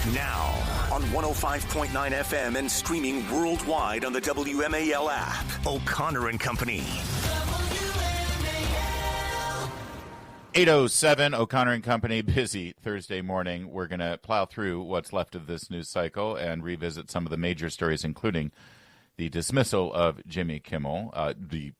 Now, on 105.9 FM and streaming worldwide on the WMAL app. O'Connor and Company. 8:07, O'Connor and Company, busy Thursday morning. We're going to plow through what's left of this news cycle and revisit some of the major stories, including the dismissal of Jimmy Kimmel, the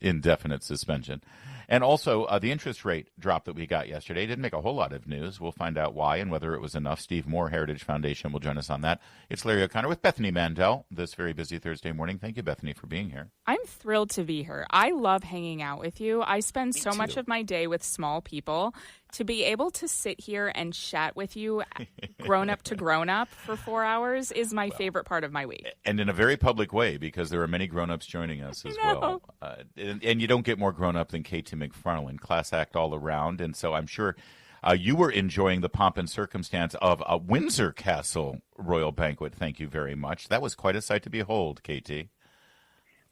indefinite suspension, and also the interest rate drop that we got yesterday. Didn't make a whole lot of news. We'll find out why and whether it was enough. Steve Moore, Heritage Foundation, will join us on that. It's Larry O'Connor with Bethany Mandel this very busy Thursday morning. Thank you, Bethany, for being here. I'm thrilled to be here. I love hanging out with you. I spend so much of my day with small people. To be able to sit here and chat with you, grown up to grown up, for 4 hours is my favorite part of my week. And in a very public way, because there are many grown-ups joining us as well. And you don't get more grown-up than Katie McFarland, class act all around. And so I'm sure you were enjoying the pomp and circumstance of a Windsor Castle royal banquet. Thank you very much. That was quite a sight to behold, Katie.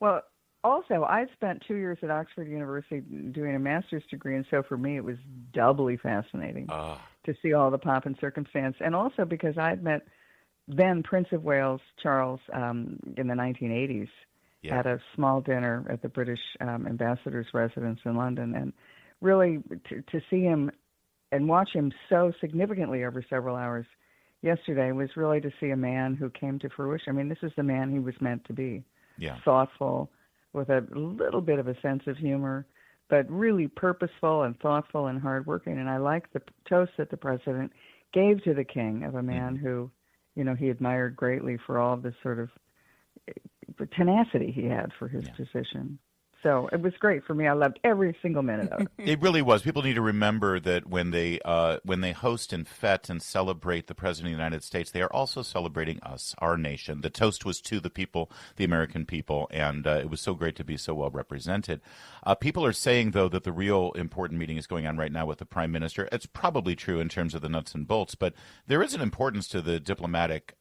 Well, also, I spent 2 years at Oxford University doing a master's degree, and so for me it was doubly fascinating to see all the pomp and circumstance. And also because I had met then Prince of Wales, Charles, in the 1980s at a small dinner at the British ambassador's residence in London. And really to see him and watch him so significantly over several hours yesterday was really to see a man who came to fruition. I mean, this is the man he was meant to be. Thoughtful, with a little bit of a sense of humor, but really purposeful and thoughtful and hardworking. And I like the toast that the president gave to the king of a man who, you know, he admired greatly for all of this sort of tenacity he had for his position. So it was great for me. I loved every single minute of it. It really was. People need to remember that when they host and fete and celebrate the President of the United States, they are also celebrating us, our nation. The toast was to the people, the American people, and it was so great to be so well represented. People are saying, though, that the real important meeting is going on right now with the Prime Minister. It's probably true in terms of the nuts and bolts, but there is an importance to the diplomatic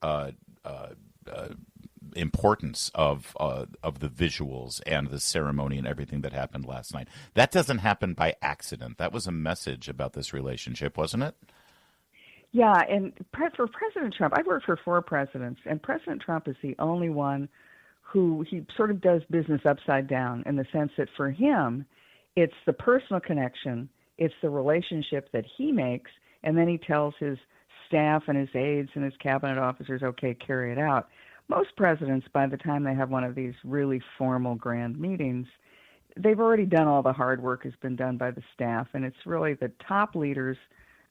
importance of the visuals and the ceremony and everything that happened last night. That doesn't happen by accident. That was a message about this relationship, wasn't it? Yeah, and for President Trump, I've worked for 4 presidents, and President Trump is the only one who he sort of does business upside down in the sense that for him, it's the personal connection, it's the relationship that he makes, and then he tells his staff and his aides and his cabinet officers, okay, carry it out. Most presidents, by the time they have one of these really formal grand meetings, they've already done all the hard work has been done by the staff, and it's really the top leaders,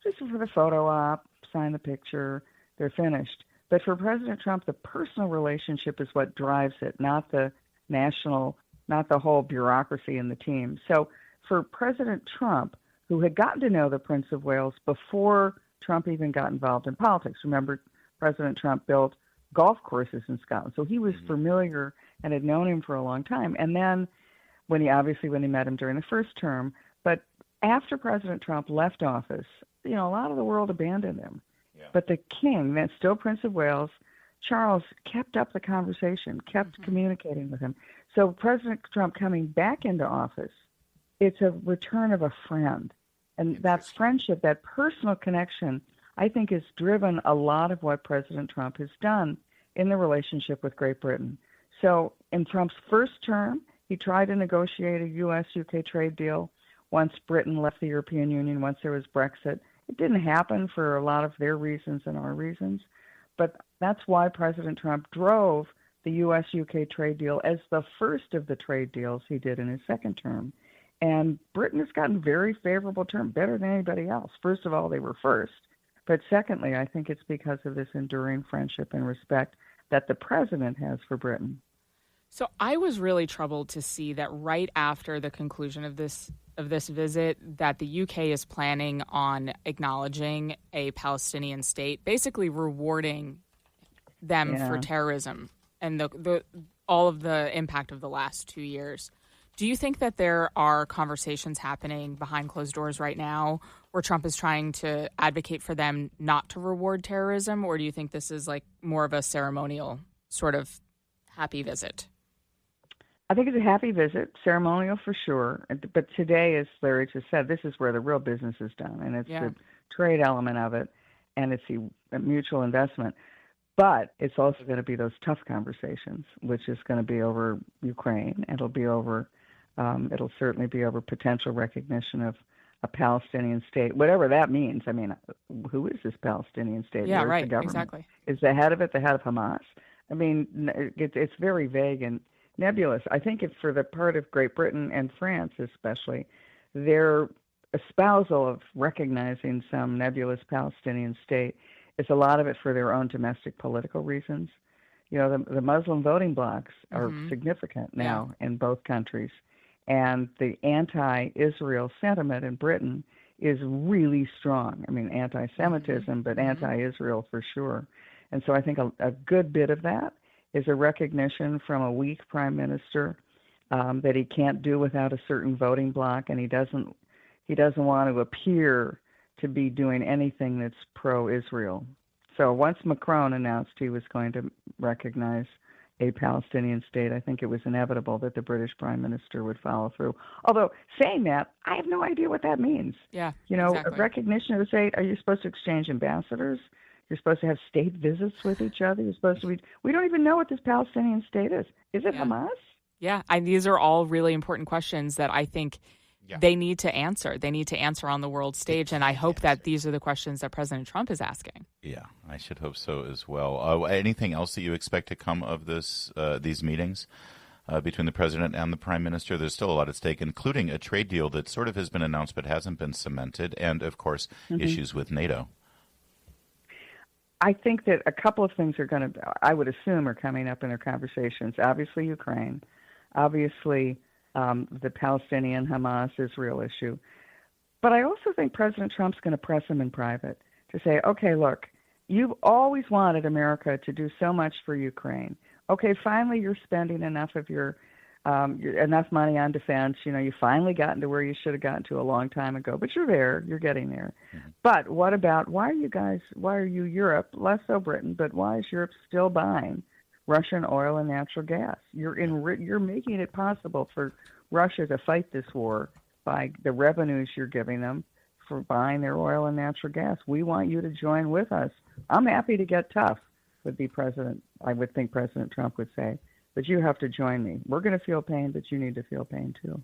just for the photo op, sign the picture, they're finished. But for President Trump, the personal relationship is what drives it, not the national, not the whole bureaucracy and the team. So for President Trump, who had gotten to know the Prince of Wales before Trump even got involved in politics, remember President Trump built golf courses in Scotland. So he was familiar and had known him for a long time. And then when he met him during the first term, but after President Trump left office, you know, a lot of the world abandoned him. But the king, that's still Prince of Wales, Charles, kept up the conversation, kept communicating with him. So President Trump coming back into office, it's a return of a friend. And that friendship, that personal connection, I think has driven a lot of what President Trump has done in the relationship with Great Britain. So in Trump's first term, he tried to negotiate a U.S.-UK trade deal once Britain left the European Union, once there was Brexit. It didn't happen for a lot of their reasons and our reasons, but that's why President Trump drove the U.S.-UK trade deal as the first of the trade deals he did in his second term. And Britain has gotten very favorable terms, better than anybody else. First of all, they were first. But secondly, I think it's because of this enduring friendship and respect that the president has for Britain. So I was really troubled to see that right after the conclusion of this visit, that the UK is planning on acknowledging a Palestinian state, basically rewarding them for terrorism and all of the impact of the last 2 years. Do you think that there are conversations happening behind closed doors right now where Trump is trying to advocate for them not to reward terrorism, or do you think this is like more of a ceremonial sort of happy visit? I think it's a happy visit, ceremonial for sure. But today, as Larry just said, this is where the real business is done, and it's the trade element of it. and it's a mutual investment. But it's also going to be those tough conversations, which is going to be over Ukraine. It'll certainly be over potential recognition of a Palestinian state, whatever that means. I mean, who is this Palestinian state? Yeah, Where's right, the government? exactly. Is the head of it the head of Hamas? I mean, it's very vague and nebulous. I think it's for the part of Great Britain and France especially, their espousal of recognizing some nebulous Palestinian state is a lot of it for their own domestic political reasons. You know, the Muslim voting blocs are significant now in both countries. And the anti-Israel sentiment in Britain is really strong. I mean, anti-Semitism, but anti-Israel for sure. And so I think a good bit of that is a recognition from a weak prime minister that he can't do without a certain voting bloc, and he doesn't want to appear to be doing anything that's pro-Israel. So once Macron announced he was going to recognize a Palestinian state, I think it was inevitable that the British Prime Minister would follow through. Although, saying that, I have no idea what that means. Yeah, you know, exactly. Recognition of a state, are you supposed to exchange ambassadors? You're supposed to have state visits with each other? You're supposed to we don't even know what this Palestinian state is. Is it Hamas? Yeah, these are all really important questions that I think they need to answer. They need to answer on the world stage, and I hope that these are the questions that President Trump is asking. Yeah, I should hope so as well. Anything else that you expect to come of these meetings between the president and the prime minister? There's still a lot at stake, including a trade deal that sort of has been announced but hasn't been cemented, and, of course, issues with NATO. I think that a couple of things I would assume, are coming up in their conversations. Obviously, Ukraine. Obviously, the Palestinian-Hamas-Israel issue. But I also think President Trump's going to press him in private to say, okay, look, you've always wanted America to do so much for Ukraine. Okay, finally you're spending enough of your enough money on defense. You know, you finally gotten to where you should have gotten to a long time ago. But you're there. You're getting there. But what about, why are you Europe, less so Britain, but why is Europe still buying Russian oil and natural gas? You're making it possible for Russia to fight this war by the revenues you're giving them for buying their oil and natural gas. We want you to join with us. I'm happy to get tough, I would think President Trump would say, but you have to join me. We're going to feel pain, but you need to feel pain too.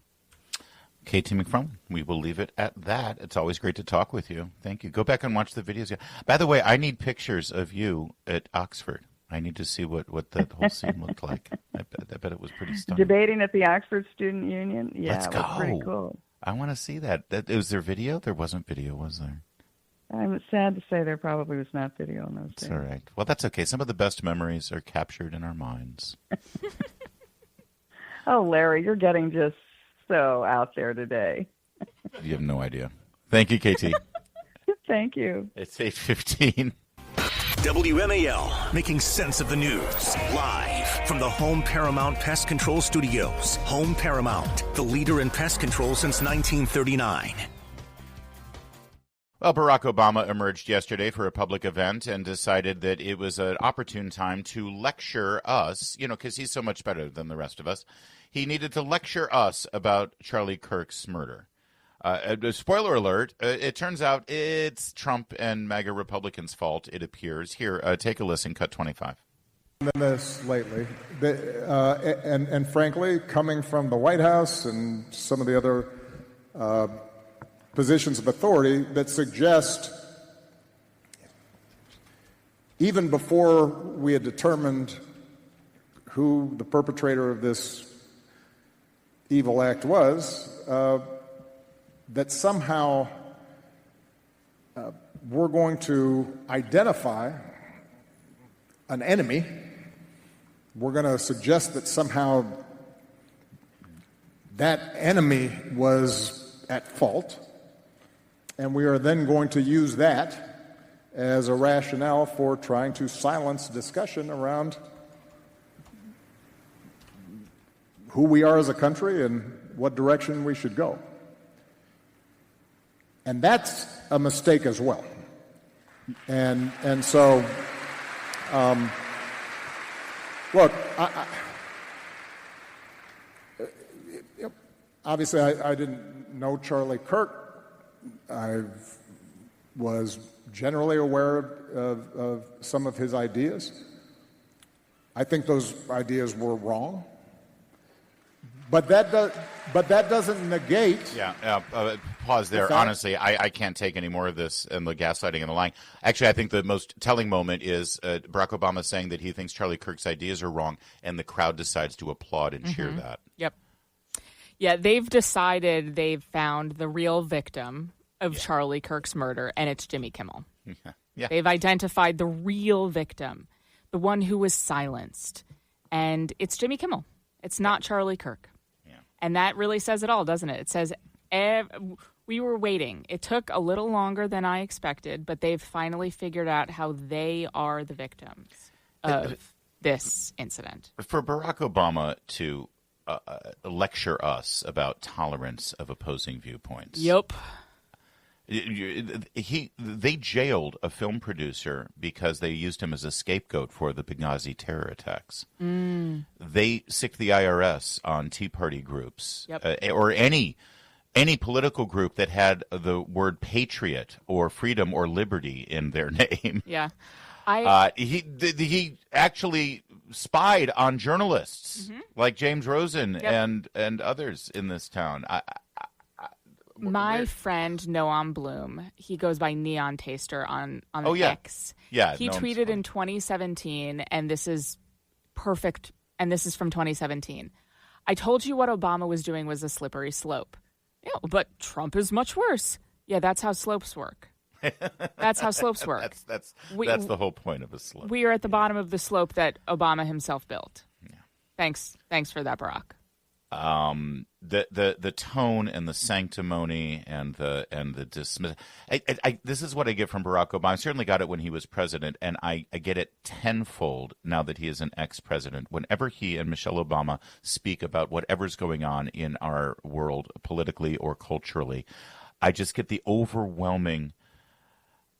Katie McFarland, we will leave it at that. It's always great to talk with you. Thank you. Go back and watch the videos. By the way, I need pictures of you at Oxford. I need to see what the whole scene looked like. I bet it was pretty stunning. Debating at the Oxford Student Union? Yeah, Let's go. It was pretty cool. I want to see that. Was there video? There wasn't video, was there? I'm sad to say there probably was not video in those days. That's all right. Well, that's okay. Some of the best memories are captured in our minds. Oh, Larry, you're getting just so out there today. You have no idea. Thank you, KT. Thank you. It's 8:15. WMAL, making sense of the news. Live from the Home Paramount Pest Control Studios. Home Paramount, the leader in pest control since 1939. Well, Barack Obama emerged yesterday for a public event and decided that it was an opportune time to lecture us, because he's so much better than the rest of us. He needed to lecture us about Charlie Kirk's murder. Spoiler alert, it turns out it's Trump and MAGA Republicans' fault, it appears. Here, take a listen, cut 25. This lately, and frankly, coming from the White House and some of the other positions of authority that suggest, even before we had determined who the perpetrator of this evil act was, that somehow we're going to identify an enemy. We're going to suggest that somehow that enemy was at fault, and we are then going to use that as a rationale for trying to silence discussion around who we are as a country and what direction we should go. And that's a mistake as well. And so, look, obviously I didn't know Charlie Kirk. I was generally aware of some of his ideas. I think those ideas were wrong. But that doesn't negate. Pause there. Honestly, I can't take any more of this and the gaslighting and the lying. Actually, I think the most telling moment is Barack Obama saying that he thinks Charlie Kirk's ideas are wrong, and the crowd decides to applaud and cheer that. Yep. Yeah, they've decided they've found the real victim of Charlie Kirk's murder, and it's Jimmy Kimmel. Yeah. They've identified the real victim, the one who was silenced, and it's Jimmy Kimmel. It's not Charlie Kirk. And that really says it all, doesn't it? It says we were waiting. It took a little longer than I expected, but they've finally figured out how they are the victims of this incident. For Barack Obama to lecture us about tolerance of opposing viewpoints. Yep. They jailed a film producer because they used him as a scapegoat for the Benghazi terror attacks. They sicked the IRS on Tea Party groups, or any political group that had the word patriot or freedom or liberty in their name. Yeah, he actually spied on journalists like James Rosen and others in this town. My friend Noam Bloom, he goes by Neon Taster on X. Yeah, he tweeted in 2017, and this is perfect, and this is from 2017. I told you what Obama was doing was a slippery slope. Yeah, but Trump is much worse. Yeah, that's how slopes work. That's how slopes work. That's the whole point of a slope. We are at the bottom of the slope that Obama himself built. Yeah. Thanks for that, Barack. The tone and the sanctimony and the dismiss. This is what I get from Barack Obama. I certainly got it when he was president, and I get it tenfold now that he is an ex-president. Whenever he and Michelle Obama speak about whatever's going on in our world politically or culturally, I just get the overwhelming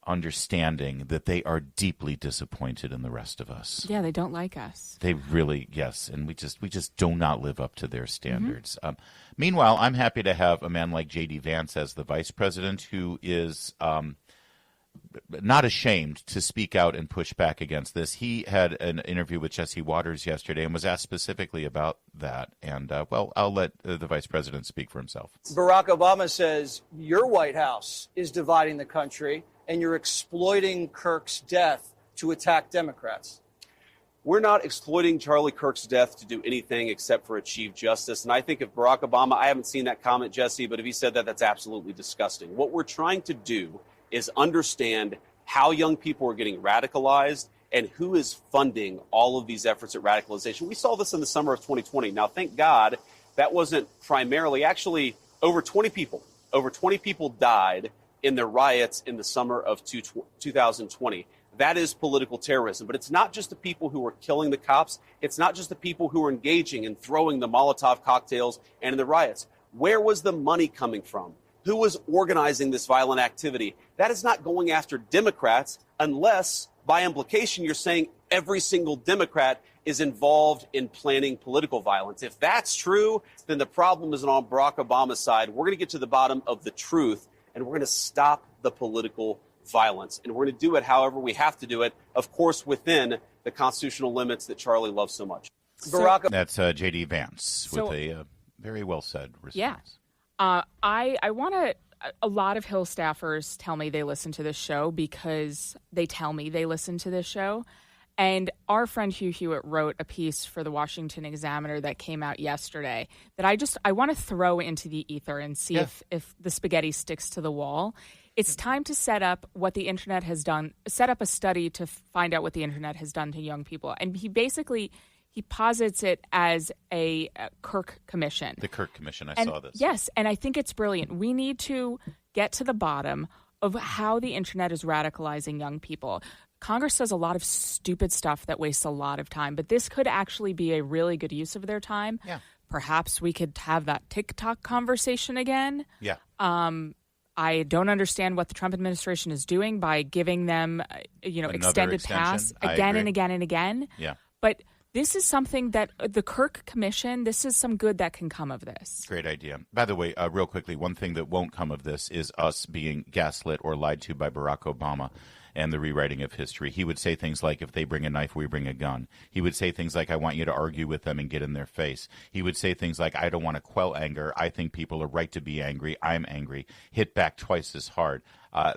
understanding that they are deeply disappointed in the rest of us. Yeah, they don't like us. They really, yes, and we just do not live up to their standards. Meanwhile, I'm happy to have a man like J.D. Vance as the vice president, who is not ashamed to speak out and push back against this. He had an interview with Jesse Waters yesterday and was asked specifically about that. And, I'll let the vice president speak for himself. Barack Obama says your White House is dividing the country, and you're exploiting Kirk's death to attack Democrats. We're not exploiting Charlie Kirk's death to do anything except for achieve justice. And I think if Barack Obama, I haven't seen that comment, Jesse, but if he said that, that's absolutely disgusting. What we're trying to do is understand how young people are getting radicalized and who is funding all of these efforts at radicalization. We saw this in the summer of 2020. Now, thank God that wasn't primarily, actually over 20 people died in the riots in the summer of 2020. That is political terrorism. But it's not just the people who are killing the cops. It's not just the people who are engaging and throwing the Molotov cocktails and in the riots. Where was the money coming from? Who was organizing this violent activity? That is not going after Democrats unless, by implication, you're saying every single Democrat is involved in planning political violence. If that's true, then the problem isn't on Barack Obama's side. We're going to get to the bottom of the truth, and we're going to stop the political violence. And we're going to do it however we have to do it, of course, within the constitutional limits that Charlie loves so much. That's J.D. Vance with a very well said response. Yeah. I want to. A lot of Hill staffers tell me they listen to this show because they tell me they listen to this show. And our friend Hugh Hewitt wrote a piece for the Washington Examiner that came out yesterday that I want to throw into the ether and see if the spaghetti sticks to the wall. It's time to set up what the internet has done, set up a study to find out what the internet has done to young people. And he posits it as a Kirk Commission. The Kirk Commission, I saw this. Yes, and I think it's brilliant. We need to get to the bottom of how the internet is radicalizing young people. Congress does a lot of stupid stuff that wastes a lot of time, but this could actually be a really good use of their time. Yeah. Perhaps we could have that TikTok conversation again. Yeah. I don't understand what the Trump administration is doing by giving them, extended pass again and again and again. Yeah. But this is something that the Kirk Commission, this is some good that can come of this. Great idea. By the way, real quickly, one thing that won't come of this is us being gaslit or lied to by Barack Obama and the rewriting of history. He would say things like, if they bring a knife, we bring a gun. He would say things like, I want you to argue with them and get in their face. He would say things like, I don't want to quell anger. I think people are right to be angry. I'm angry. Hit back twice as hard.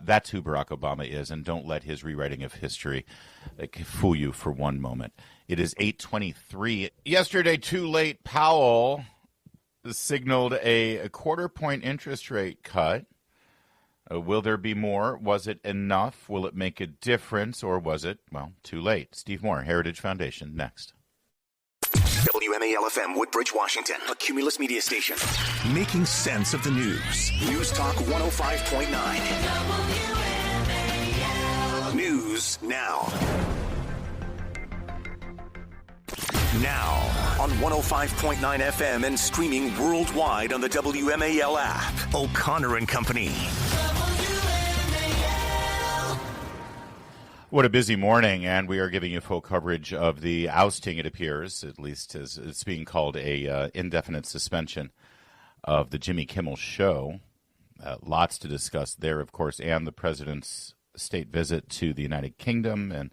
That's who Barack Obama is, and don't let his rewriting of history fool you for one moment. It is 8:23. Yesterday, too late, Powell signaled a quarter-point interest rate cut. Will there be more? Was it enough? Will it make a difference? Or was it, well, too late? Steve Moore, Heritage Foundation, next. WMAL-FM, Woodbridge, Washington, a Cumulus media station. Making sense of the news. News Talk 105.9. News now. Now on 105.9 FM and streaming worldwide on the WMAL app. O'Connor and Company. What a busy morning, and we are giving you full coverage of the ousting, it appears, at least as it's being called, a indefinite suspension of the Jimmy Kimmel Show. Lots to discuss there, of course, and the president's state visit to the United Kingdom and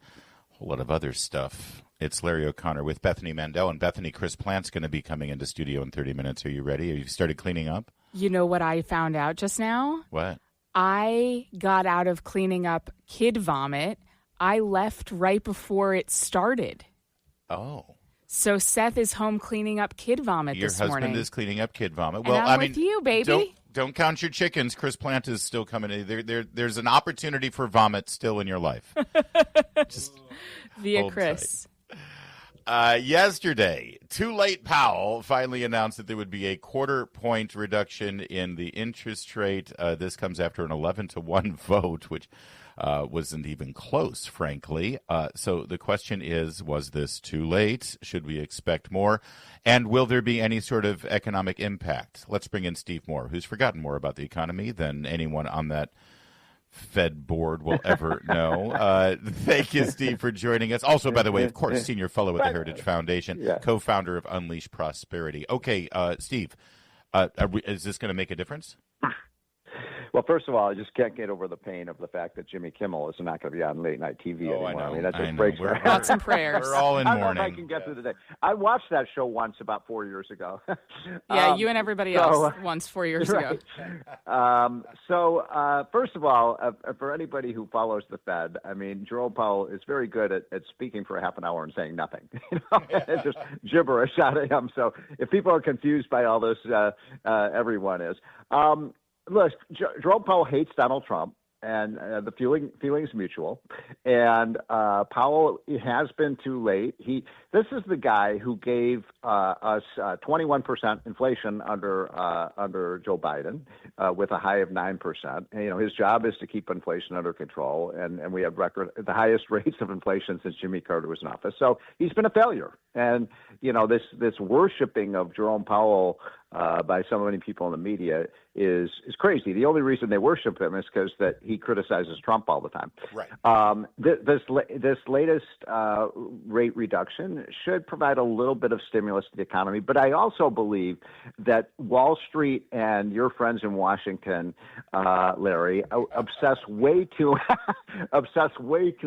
a whole lot of other stuff. It's Larry O'Connor with Bethany Mandel. And Bethany, Chris Plant's going to be coming into studio in 30 minutes. Are you ready? Have you started cleaning up? You know what I found out just now? What? I got out of cleaning up kid vomit. I left right before it started. Oh. So Seth is home cleaning up kid vomit this morning. Your husband is cleaning up kid vomit. And I'm with you, baby. Don't count your chickens. Chris Plant is still coming in. There's an opportunity for vomit still in your life. Just via Chris. Yesterday, too late, Powell finally announced that there would be a quarter-point reduction in the interest rate. This comes after an 11-1 vote, which wasn't even close, frankly. So the question is, was this too late? Should we expect more? And will there be any sort of economic impact? Let's bring in Steve Moore, who's forgotten more about the economy than anyone on that Fed board will ever know. Thank you, Steve, for joining us. Also, by the way, of course, senior fellow at the Heritage Foundation, co-founder of Unleash Prosperity. Okay, Steve, is this going to make a difference? Well, first of all, I just can't get over the pain of the fact that Jimmy Kimmel is not going to be on late night TV anymore. I know. I mean, that just breaks my heart. Thoughts and prayers. We're all in mourning. I can get through the day. I watched that show once about 4 years ago. Yeah, you and everybody else once 4 years ago. First of all, for anybody who follows the Fed, I mean, Jerome Powell is very good at speaking for a half an hour and saying nothing. It's just gibberish out of him. So if people are confused by all this, everyone is. Look, Jerome Powell hates Donald Trump, and the feeling's mutual. And Powell has been too late. This is the guy who gave us 21% inflation under Joe Biden, with a high of 9%. And, his job is to keep inflation under control, and we have the highest rates of inflation since Jimmy Carter was in office. So he's been a failure. And this worshiping of Jerome Powell by so many people in the media is crazy. The only reason they worship him is because that he criticizes Trump all the time. Right. This latest rate reduction should provide a little bit of stimulus to the economy, but I also believe that Wall Street and your friends in Washington, Larry, obsess way too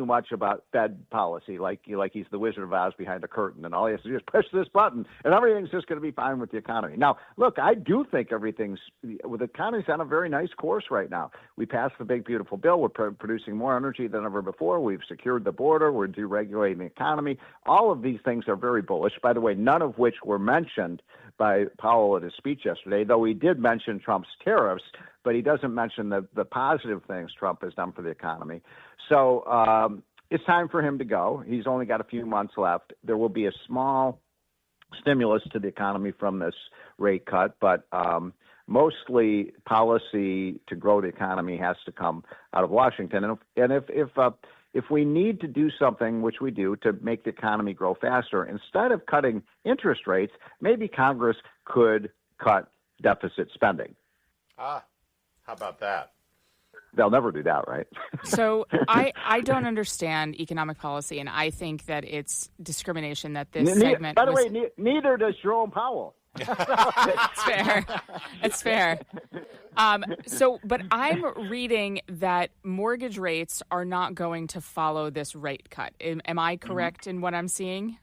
much about Fed policy, like he's the Wizard of Oz behind a curtain, and all he has to do is push this button, and everything's just going to be fine with the economy. Now, look, I do think the economy's on a very nice course right now. We passed the big, beautiful bill. We're producing more energy than ever before. We've secured the border. We're deregulating the economy. All of these things are very bullish. By the way, none of which were mentioned by Powell at his speech yesterday, though he did mention Trump's tariffs, but he doesn't mention the positive things Trump has done for the economy. So it's time for him to go. He's only got a few months left. There will be a small stimulus to the economy from this rate cut, but mostly policy to grow the economy has to come out of Washington. And if we need to do something, which we do, to make the economy grow faster, instead of cutting interest rates, maybe Congress could cut deficit spending. How about that? They'll never do that, right? So I don't understand economic policy, and I think that it's discrimination that this segment. By the way, neither does Jerome Powell. It's fair. It's fair. But I'm reading that mortgage rates are not going to follow this rate cut. Am I correct in what I'm seeing?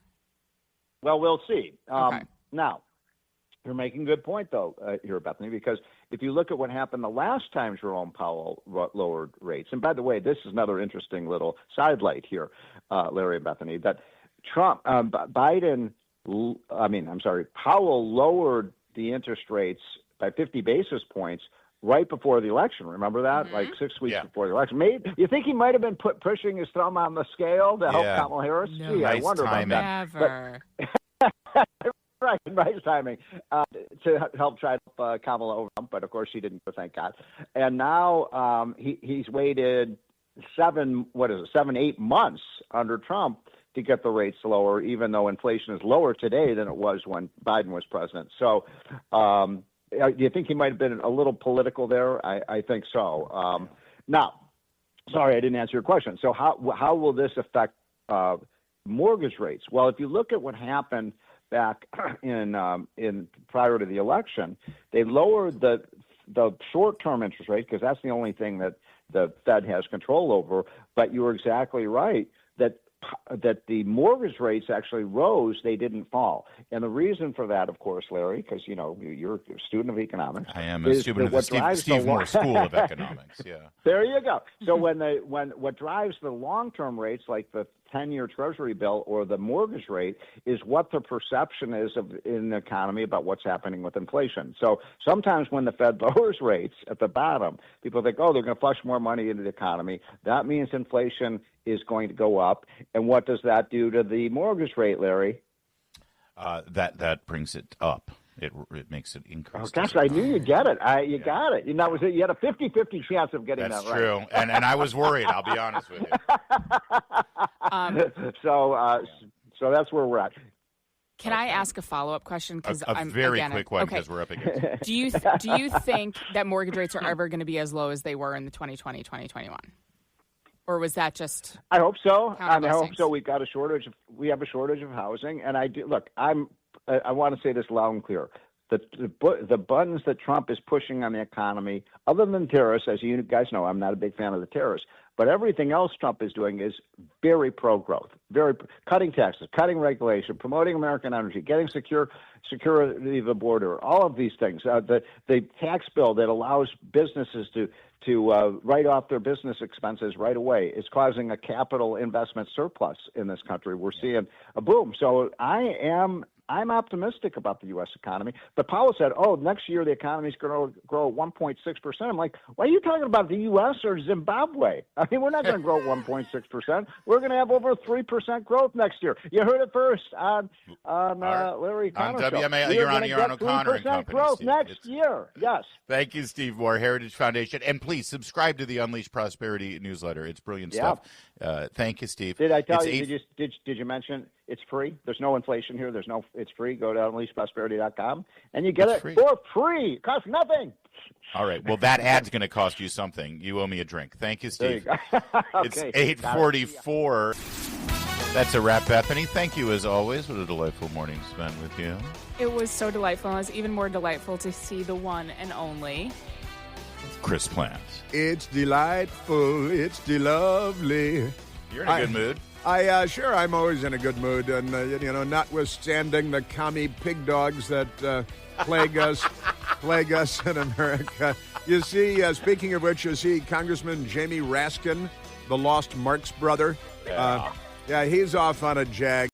Well, we'll see. Okay. Now, you're making a good point, though, here, Bethany, because if you look at what happened the last time Jerome Powell lowered rates, and by the way, this is another interesting little sidelight here, Larry and Bethany, that Powell lowered the interest rates by 50 basis points right before the election. Remember that? Like 6 weeks before the election. You think he might have been pushing his thumb on the scale to help Kamala Harris? No. Gee, I wonder timing. about Never. Right timing to help try to Kamala over Trump, but of course she didn't, thank God. And now he's waited 7-8 months under Trump to get the rates lower, even though inflation is lower today than it was when Biden was president. So do you think he might have been a little political there? I think so. Now, sorry, I didn't answer your question. So how will this affect mortgage rates? Well, if you look at what happened back in prior to the election, they lowered the short-term interest rate because that's the only thing that the Fed has control over. But you were exactly right that the mortgage rates actually rose, they didn't fall. And the reason for that, of course, Larry, because, you're a student of economics. I am a student of the Steve Moore School of Economics, yeah. There you go. So when what drives the long-term rates, like the 10-year Treasury bill or the mortgage rate, is what the perception is in the economy about what's happening with inflation. So sometimes when the Fed lowers rates at the bottom, people think, they're going to flush more money into the economy. That means inflation is going to go up. And what does that do to the mortgage rate, Larry? That brings it up. It makes it increase. Oh, gosh, I knew you'd get it. You got it. You had a 50-50 chance of getting that right. That's true. And I was worried, I'll be honest with you. So that's where we're at. Can I ask a follow-up question? A very quick one because we're up against it. Do you think that mortgage rates are ever going to be as low as they were in the 2020-2021? Or was that just? I hope so. I hope so. We have a shortage of housing, and I do. Look, I want to say this loud and clear. The buttons that Trump is pushing on the economy, other than tariffs, as you guys know, I'm not a big fan of the tariffs, but everything else Trump is doing is very pro-growth, cutting taxes, cutting regulation, promoting American energy, getting security of the border, all of these things. The tax bill that allows businesses to write off their business expenses right away is causing a capital investment surplus in this country. We're seeing a boom. So I'm optimistic about the U.S. economy. But Powell said, next year the economy is going to grow 1.6%. I'm like, why are you talking about the U.S. or Zimbabwe? I mean, we're not going to grow 1.6%. We're going to have over 3% growth next year. You heard it first on Larry O'Connor on WMAL. You're on O'Connor and Company, growth Steve. next year. Yes. Thank you, Steve Moore, Heritage Foundation. And please subscribe to the Unleash Prosperity newsletter. It's brilliant stuff. Thank you, Steve. Did I tell you? Did you mention it's free? There's no inflation here. It's free. Go to unleashprosperity.com and you get it for free. It costs nothing. All right. Well, that ad's going to cost you something. You owe me a drink. Thank you, Steve. It's Okay. 8:44. That's a wrap, Bethany. Thank you, as always. What a delightful morning spent with you. It was so delightful. And it was even more delightful to see the one and only Chris Plant. It's delightful. It's de-lovely. You're in a good mood. Sure, I'm always in a good mood. And, notwithstanding the commie pig dogs that plague us in America. You see, speaking of which, you see Congressman Jamie Raskin, the lost Marx brother. Yeah. He's off on a jag.